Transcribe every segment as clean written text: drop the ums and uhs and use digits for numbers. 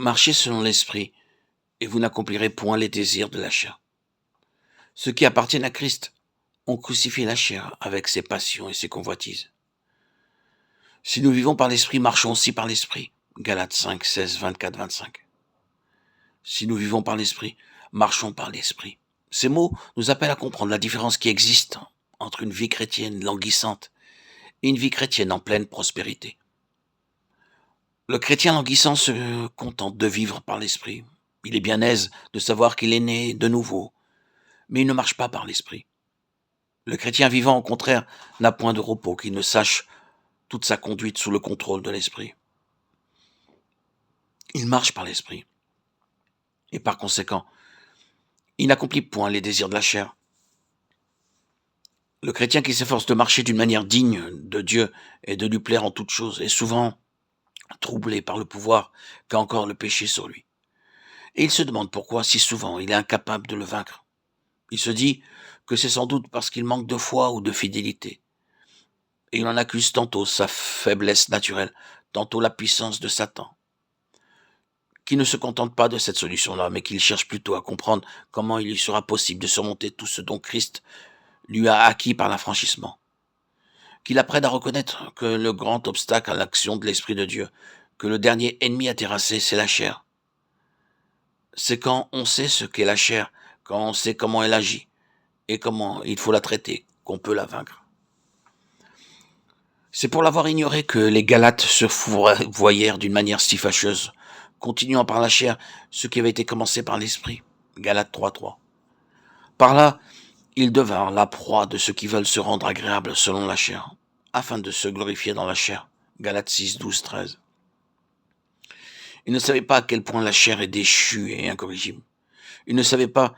Marchez selon l'esprit, et vous n'accomplirez point les désirs de la chair. Ceux qui appartiennent à Christ ont crucifié la chair avec ses passions et ses convoitises. Si nous vivons par l'esprit, marchons aussi par l'esprit. Galates 5, 16, 24, 25. Si nous vivons par l'esprit, marchons par l'esprit. Ces mots nous appellent à comprendre la différence qui existe entre une vie chrétienne languissante et une vie chrétienne en pleine prospérité. Le chrétien languissant se contente de vivre par l'esprit. Il est bien aise de savoir qu'il est né de nouveau, mais il ne marche pas par l'esprit. Le chrétien vivant, au contraire, n'a point de repos, qu'il ne sache toute sa conduite sous le contrôle de l'esprit. Il marche par l'esprit. Et par conséquent, il n'accomplit point les désirs de la chair. Le chrétien qui s'efforce de marcher d'une manière digne de Dieu et de lui plaire en toutes choses est souvent troublé par le pouvoir qu'a encore le péché sur lui. Et il se demande pourquoi si souvent il est incapable de le vaincre. Il se dit que c'est sans doute parce qu'il manque de foi ou de fidélité. Et il en accuse tantôt sa faiblesse naturelle, tantôt la puissance de Satan, qui ne se contente pas de cette solution-là, mais qu'il cherche plutôt à comprendre comment il lui sera possible de surmonter tout ce dont Christ lui a acquis par l'affranchissement. Qu'il apprenne à reconnaître que le grand obstacle à l'action de l'Esprit de Dieu, que le dernier ennemi à terrasser, c'est la chair. C'est quand on sait ce qu'est la chair, quand on sait comment elle agit et comment il faut la traiter, qu'on peut la vaincre. C'est pour l'avoir ignoré que les Galates se fourvoyèrent d'une manière si fâcheuse, continuant par la chair ce qui avait été commencé par l'Esprit. Galates 3.3. Par là, ils devinrent la proie de ceux qui veulent se rendre agréables selon la chair, afin de se glorifier dans la chair. Galates 6, 12, 13. Ils ne savaient pas à quel point la chair est déchue et incorrigible. Ils ne savaient pas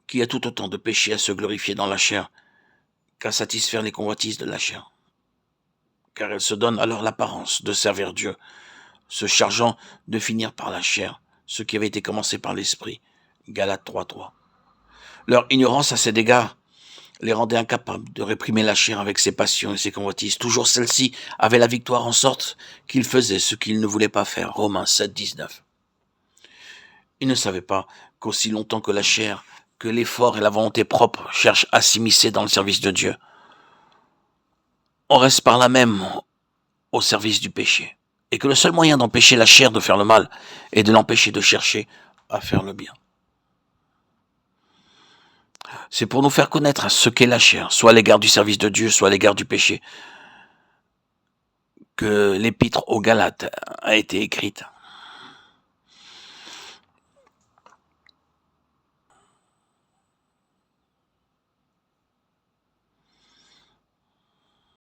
qu'il y a tout autant de péché à se glorifier dans la chair qu'à satisfaire les convoitises de la chair. Car elle se donne alors l'apparence de servir Dieu, se chargeant de finir par la chair, ce qui avait été commencé par l'Esprit. Galates 3.3. Leur ignorance à cet égard les rendait incapables de réprimer la chair avec ses passions et ses convoitises. Toujours celle-ci avait la victoire en sorte qu'ils faisaient ce qu'ils ne voulaient pas faire. Romains 7, 19. Ils ne savaient pas qu'aussi longtemps que la chair, que l'effort et la volonté propre cherchent à s'immiscer dans le service de Dieu, on reste par là même au service du péché. Et que le seul moyen d'empêcher la chair de faire le mal est de l'empêcher de chercher à faire le bien. C'est pour nous faire connaître ce qu'est la chair, soit à l'égard du service de Dieu, soit à l'égard du péché, que l'épître aux Galates a été écrite.